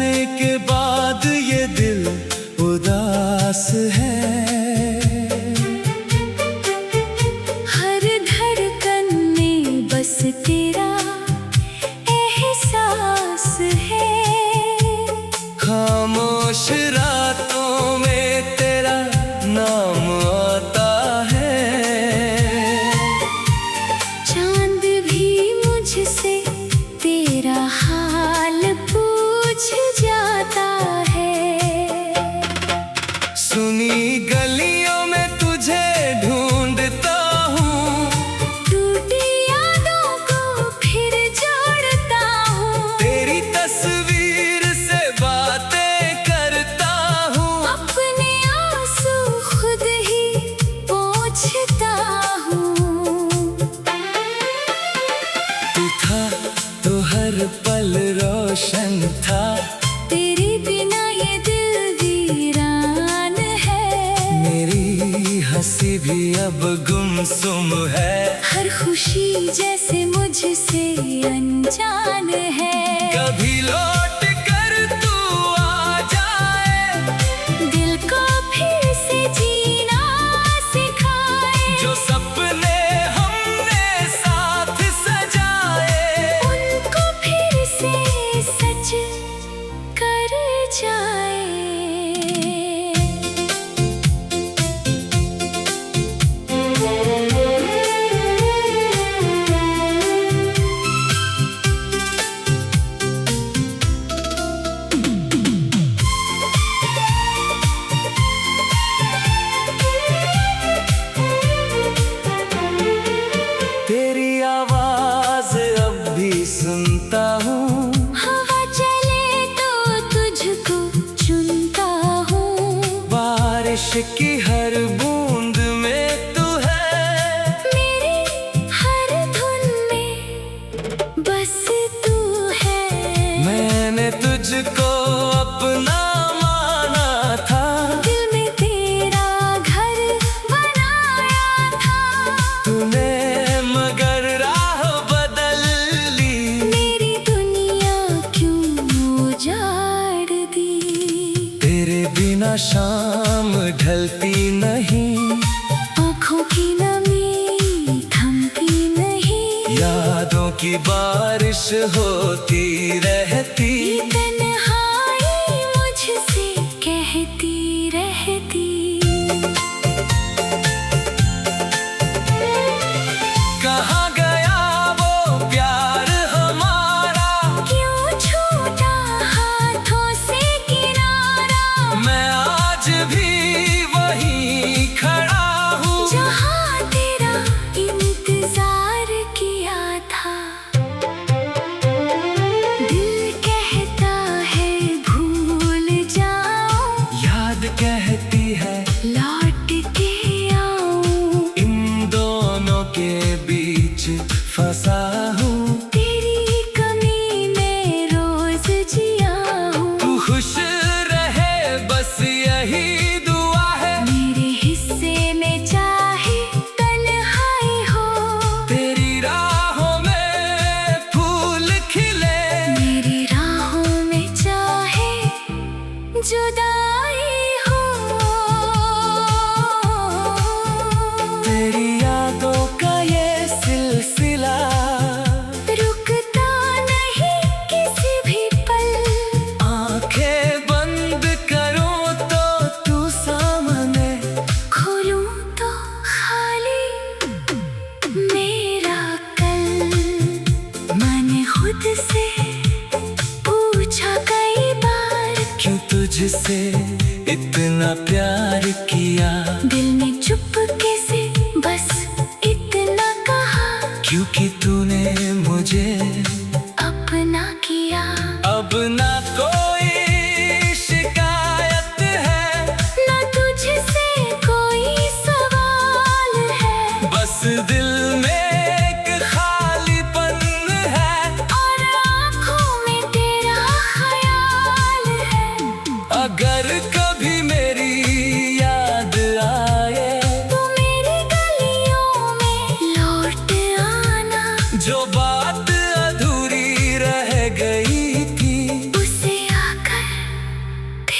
जाने के बाद ये दिल उदास है। हर धड़कन में बस तेरा एहसास है। खामोश रातों में तेरा नाम आता है। चांद भी मुझसे तेरा हाल पूछ जाता है। सुनी गलियों में तुझे ढूंढता हूँ, टूटी यादों को फिर जोड़ता हूँ। तेरी तस्वीर से बातें करता हूँ। अपने आंसू खुद ही पोंछता हूँ। तू था तो हर पल रोशन था, तेरे बिना ये दिल वीरान है। मेरी हंसी भी अब गुमसुम है। हर खुशी जैसे मुझसे अनजान है। कभी लौट कर तू आ जाए, दिल को फिर से जीना सिखाए। जो सपने हमने साथ सजाए, उनको फिर से सच कर जाए। तेरी आवाज अब भी सुनता हूँ। हवा चले तो तुझको चुनता हूँ। बारिश की हर बूंद में तू है, मेरी हर धुन में बस तू है। मैंने तुझको अपना माना था। दिल में तेरा घर बनाया था। तूने मगर राह बदल ली, मेरी दुनिया क्यों उजाड़ दी। तेरे बिना शाम ढलती नहीं, आँखों की नमी थमती नहीं। यादों की बारिश होती रहती। ये तन्हाई मुझसे कहती रहती। कहाँ गया वो प्यार हमारा, क्यों छूटा हाथों से किनारा। मैं आज भी वहीं खड़ा हूँ, जहाँ तेरा इंतजार किया था। दिल कहता है भूल जाऊं, याद कहती है लौट के आऊं। इन दोनों के बीच फंसा हूँ। तेरी कमी में रोज जिया हूँ। तू खुश रहे बस यही दुआ है, मेरे हिस्से में चाहे तन्हाई हो। तेरी राहों में फूल खिले। मेरी राहों में चाहे जुदाई हो। तेरी यादों का ये सिलसिला रुकता नहीं किसी भी पल। आंखें बंद करूं तो तू सामने, खोलूं तो खाली मेरा कल। मैंने खुद से पूछा कई बार, क्यों तुझसे इतना प्यार किया। दिल ने चुपके से बस इतना कहा, क्योंकि तूने मुझे अपना किया। अब ना कोई शिकायत है, ना तुझसे कोई सवाल है। बस दिल में एक खालीपन है, और आँखों में तेरा ख्याल है। अगर कभी मेरी याद आए, तू मेरी गलियों में लौट आना।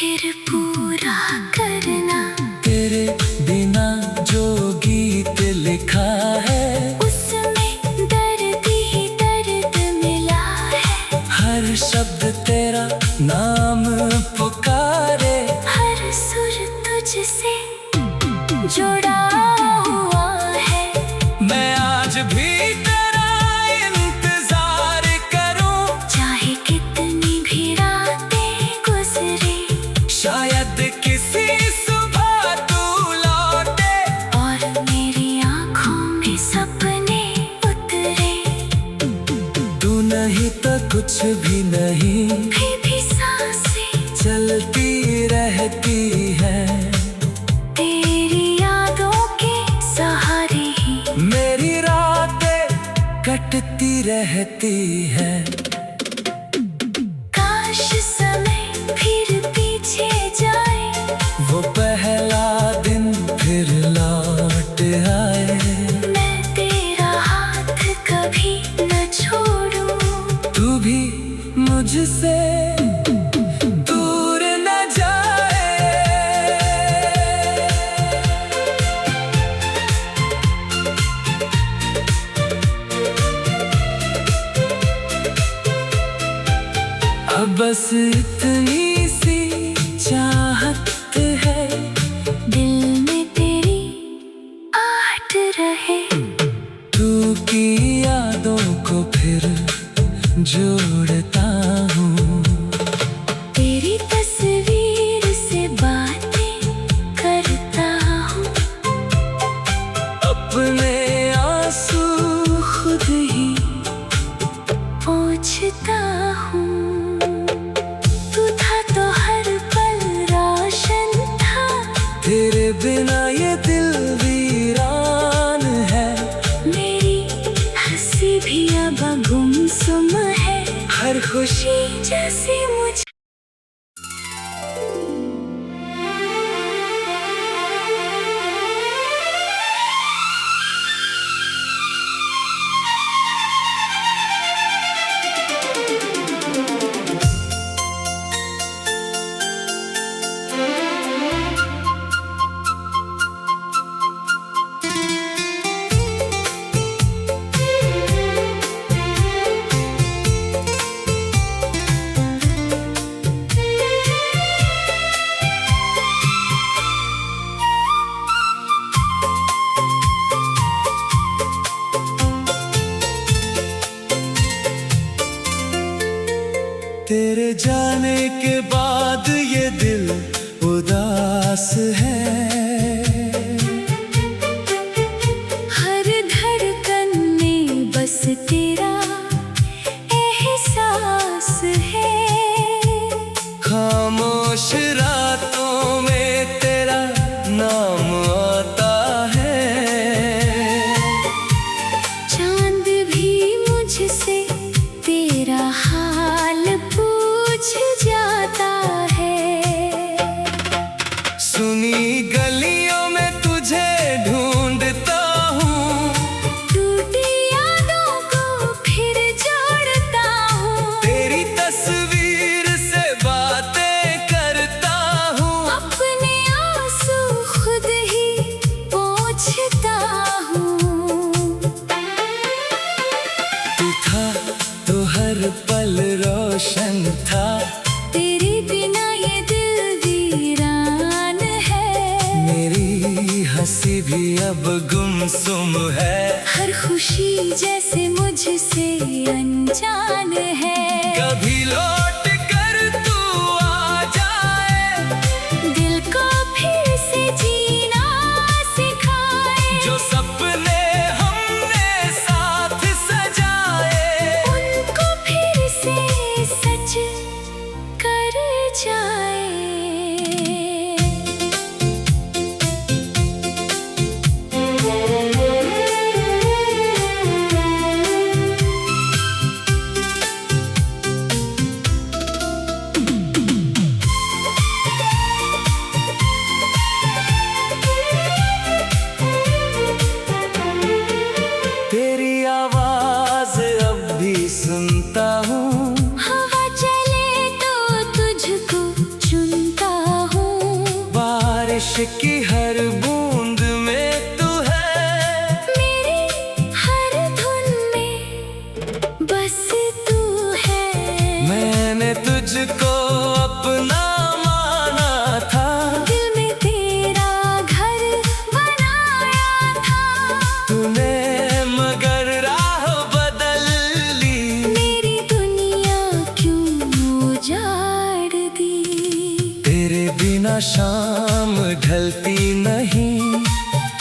फिर पूरा करना। तेरे बिना जो गीत लिखा है उसमें दर्द ही दर्द मिला है। हर शब्द तेरा नाम पुकारे, हर सुर तुझसे जुड़ा हुआ है। मैं आज भी तेरा इंतजार करूं, चाहे कितनी भी रातें गुजरे, शायद किसी सुबह तू लौटे और मेरी आँखों में सपने उतरे। तू नहीं तो कुछ भी नहीं, फिर भी सांसें चलती रहती है। तेरी यादों के सहारे ही मेरी रातें कटती रहती है। काश समय फिर पीछे जाए, वो पहला दिन फिर लौट आए। मैं तेरा हाथ कभी न छोड़ूं। तू भी मुझसे दूर न जाए। अब बस इतनी सी चाहत है, दिल में तेरी आहट रहे। तू की यादों को फिर जोड़ता हूँ। तेरी तस्वीर से बातें करता हूँ। अपने आंसू खुद ही पूछता हूँ। तू था तो हर पल रोशन था। तेरे बिना ये दिल वीरान है। मेरी हंसी भी अब गुमसुम है। हर खुशी जैसे मुझे तेरे जाने के बाद ये दिल उदास है। हर धड़कन में बस तेरा एहसास है। खामोश रातों में तेरा नाम आता है। चांद भी मुझसे तेरा हाल पूछ जाता है। सुनी गलियों में तुझे ढूंढता हूँ, टूटी यादों को फिर जोड़ता हूँ। तेरी तस्वीर से बातें करता हूँ। अपने आंसू खुद ही पोंछता हूँ। तू था तो हर पल रोशन था। तेरे बिना ये दिल वीरान है। मेरी हंसी भी अब गुमसुम है। हर खुशी जैसे मुझसे अनजान है। कभी लौट कर तू आ जाए, दिल को फिर से जीना सिखाए। जो सपने हमने साथ सजाए, उनको फिर से सच कर जाए। तेरी आवाज अब भी सुनता हूँ। हवा चले तो तुझको बारिश की हर बूंद में तू है, मेरी हर धुन में बस तू है। मैंने तुझको अपना माना था, दिल में तेरा घर बनाया था। तूने मगर राह बदल ली, मेरी दुनिया क्यों उजाड़ दी। तेरे बिना शाम ढलती नहीं,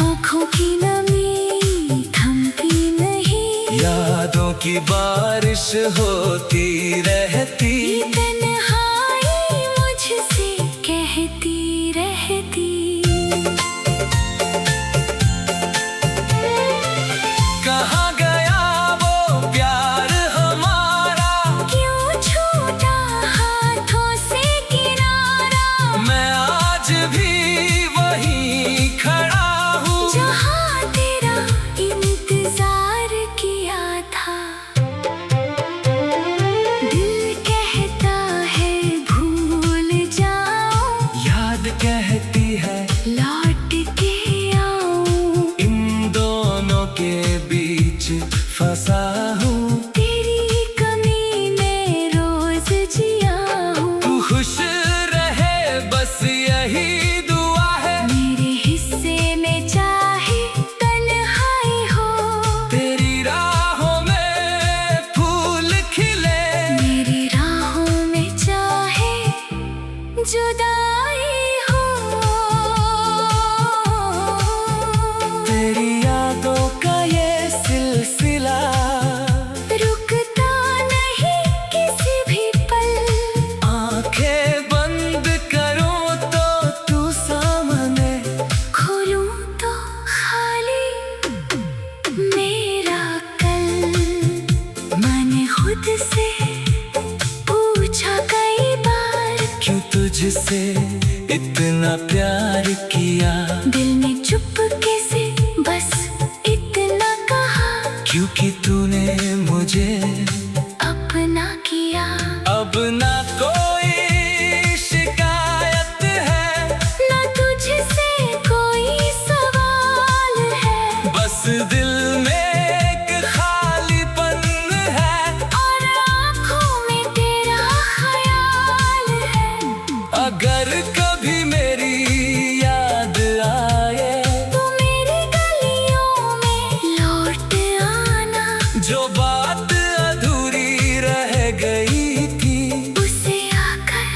आँखों की नमी थमती नहीं। यादों की बारिश होती रहती, ये तन्हाई मुझसे कहती रहती। कहाँ गया वो प्यार हमारा, क्यों छूटा हाथों से किनारा। मैं आज भी वहीं खड़ा हूँ, जहाँ तेरा इंतजार किया था। दिल कहता है भूल जाओ, याद कहती है लौट के आऊं। इन दोनों के बीच फंसा हूँ। तेरी कमी में रोज जिया हूँ। तू खुश रहे बस यही दुआ है, मेरे हिस्से में चाहे तन्हाई हो। तेरी राहों में फूल खिले, मेरी राहों में चाहे जुदाई हो। तेरी यादों का ये सिलसिला रुकता नहीं किसी भी पल। आंखें बंद करूं तो तू सामने, खोलूं तो खाली मेरा कल। मैंने खुद से पूछा कई बार, क्यों तुझसे इतना प्यार किया। दिल ने चुपके से बस इतना कहा, क्योंकि तूने मुझे अपना किया। अब ना कोई शिकायत है, ना तुझसे कोई सवाल है। बस दिल में एक खालीपन है, और आँखों में तेरा ख्याल है। अगर कभी मेरी याद आए, तू मेरी गलियों में लौट आना। जो बात अधूरी रह गई थी, उसे आकर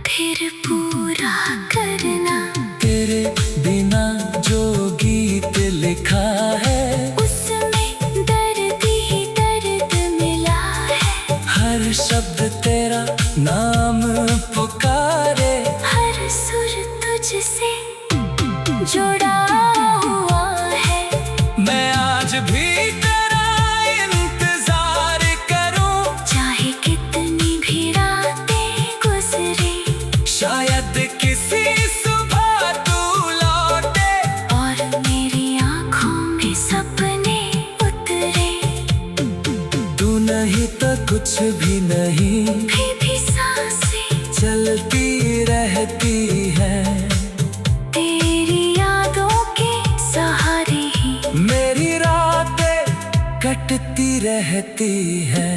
फिर पूरा करना। तेरे बिना जो गीत लिखा है, उसमें दर्द ही दर्द मिला है। हर शब्द तेरा नाम पुकारे, हर सुर तुझसे जुड़ा हुआ है। मैं आज भी तेरा इंतजार करूं। चाहे कितनी भी रातें गुजरे, शायद किसी सुबह तू लौटे, और मेरी आँखों में सपने उतरे। तू नहीं तो कुछ भी नहीं, फिर भी सांसें चलती रहती है। तेरी यादों के सहारे ही मेरी रातें कटती रहती है।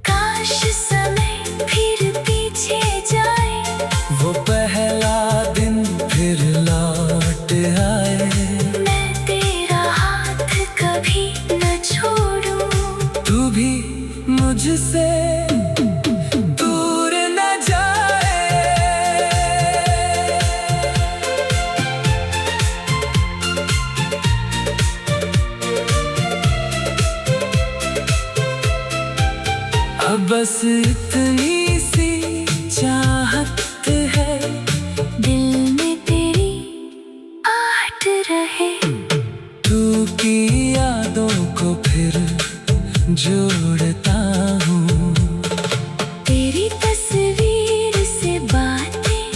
काश समय फिर पीछे जाए, वो पहला दिन फिर लौट आए, मैं तेरा हाथ कभी न छोड़ूं। तू भी मुझसे दूर न जाए। अब बस इतनी सी चाहत है, दिल में तेरी आहट रहे। तू की यादों को फिर जोड़ता हूँ। तेरी तस्वीर से बातें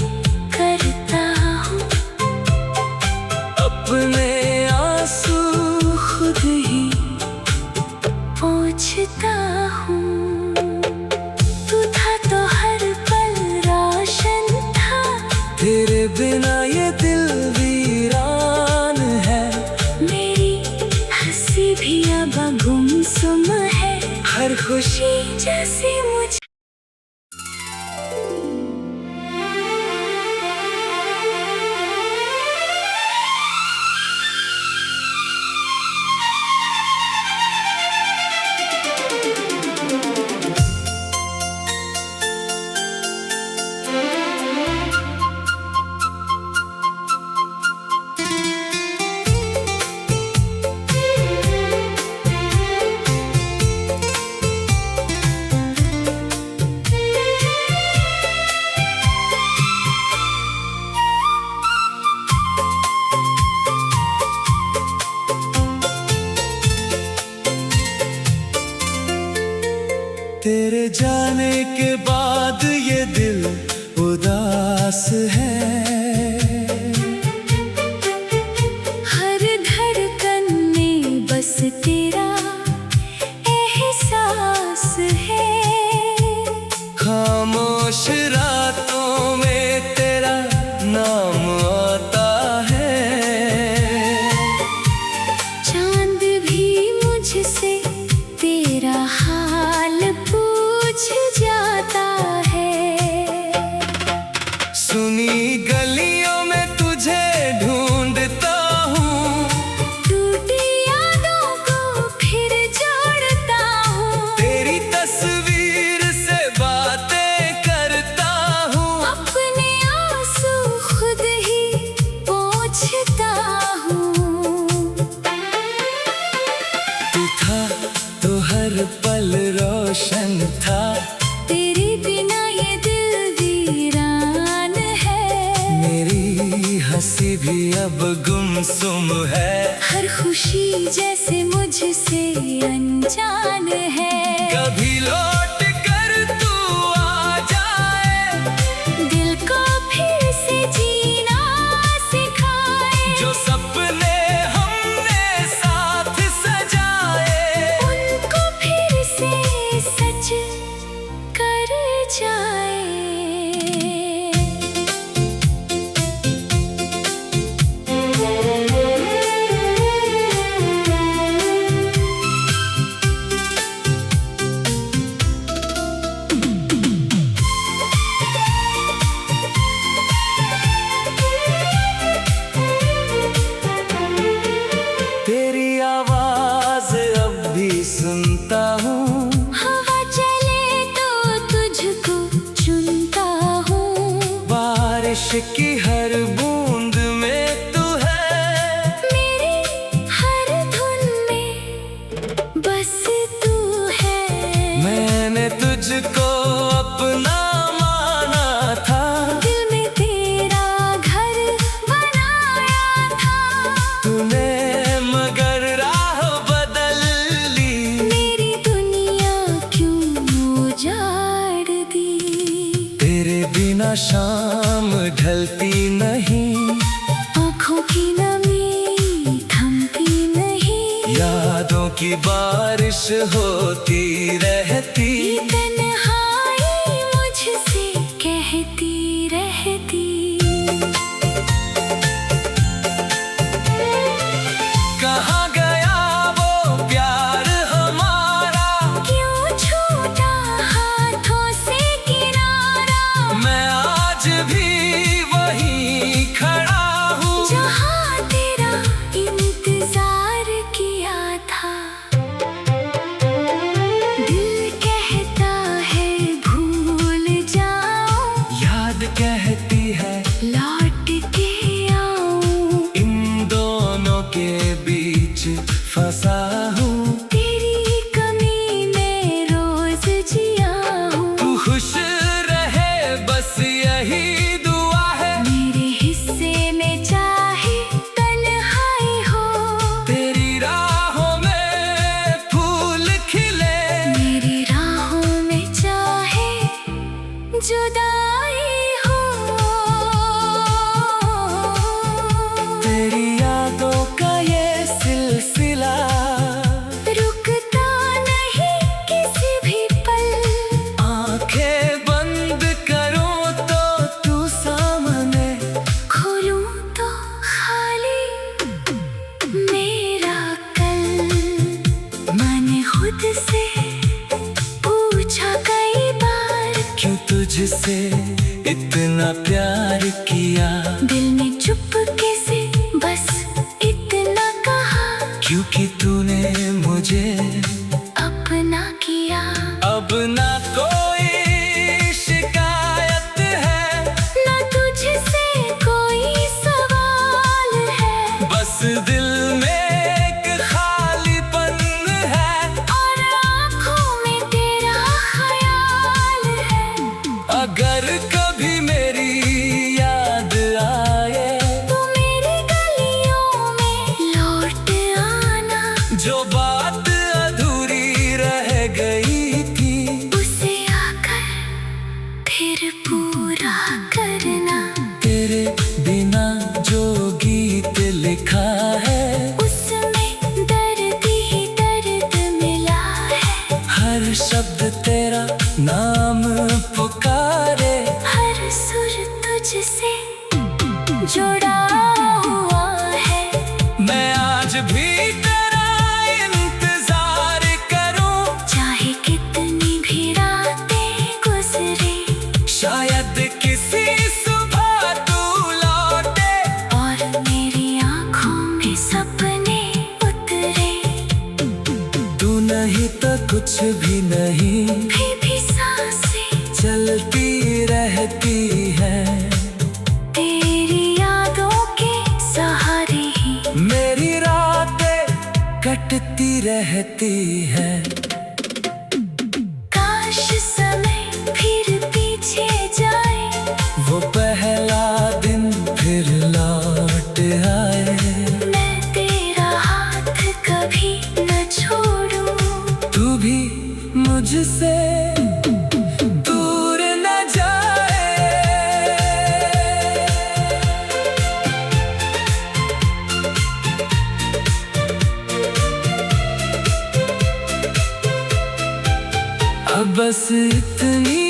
करता हूँ। अपने आंसू खुद ही पूछता हूँ। तू था तो हर पल रोशन था। तेरे जैसे मुझे। तेरे जाने के बाद ये दिल उदास है। हर धड़कन में बस तेरा एहसास है। खामोश रातों में तेरा नाम आता है। चांद भी मुझसे तेरा हाल पूछ जाता है। सुनी गलियों में तुझे ढूंढता हूँ, टूटी यादों को फिर जोड़ता हूँ। तेरी तस्वीर से बातें करता हूँ। अपने आंसू खुद ही पोंछता हूँ। तू था तो हर पल रोशन था। तेरे बिना ये दिल वीरान है। मेरी हंसी भी अब गुमसुम है। हर खुशी जैसे मुझसे अनजान है। कभी लौट कर तू आ जाए, दिल को फिर से जीना सिखाए। जो सपने हमने साथ सजाए, उनको फिर से सच कर जाए। तेरी आवाज अब भी सुनता हूँ। हवा चले तो तुझको चुनता हूँ। बारिश की हर बूंद में तू है। मेरी हर धुन में बस तू है। मैंने तुझको अपना माना था। दिल में तेरा घर बनाया था। तूने मगर राह बदल ली। मेरी दुनिया क्यों उजाड़ दी। तेरे बिना शाम ढलती नहीं। आँखों की नमी थमती नहीं। यादों की बारिश होती रहती। ये तन्हाई मुझसे कहती रहती। कहाँ गया वो प्यार हमारा, क्यों छूटा हाथों से किनारा। मैं आज भी वहीं खड़ा हूँ। जहाँ तेरा इंतजार किया था। दिल कहता है भूल जाओ, याद कहती है लौट के आऊं। इन दोनों के बीच फंसा हूँ। तेरी कमी में रोज जिया हूँ। तू खुश रहे बस यही दुआ है। मेरे हिस्से में चाहे तन्हाई हो। तेरी राहों में फूल खिले। मेरी राहों में चाहे जुदाई हो। तेरी यादों का ये सिलसिला रुकता नहीं किसी भी पल। आंखें बंद करूं तो तू सामने। खोलूं तो खाली मेरा कल। मैंने खुद से पूछा मुझे इतना प्यार किया, दिल ने चुपके से बस इतना कहा, क्योंकि तूने मुझे अपना किया। अब ना कोई शिकायत है, ना तुझसे कोई सवाल है, बस दिल में एक खालीपन है, और आँखों में तेरा ख्याल है। अगर कभी मेरी याद आए तू मेरी गलियों में लौट आना, जो बात अधूरी रह गई थी, उसे आकर फिर पूरा करना। तेरे बिना जो गीत लिखा है, उसमें दर्द ही दर्द मिला है, हर शब्द तेरा नाम पुकारे, हर सुर तुझसे जुड़ा हुआ है। मैं आज भी तेरा इंतजार करूं, चाहे कितनी भी रातें गुजरे, शायद किसी सुबह तू लौटे, और मेरी आँखों में सपने उतरे। तू नहीं तो कुछ भी नहीं, फिर भी सांसें चलती रहती है, तेरी यादों के सहारे ही मेरी रातें कटती रहती है। काश समय फिर पीछे जाए, वो पहला दिन फिर लौट आए, मैं तेरा हाथ कभी न छोड़ूं, तू भी मुझसे दूर न जाए। अब बस इतनी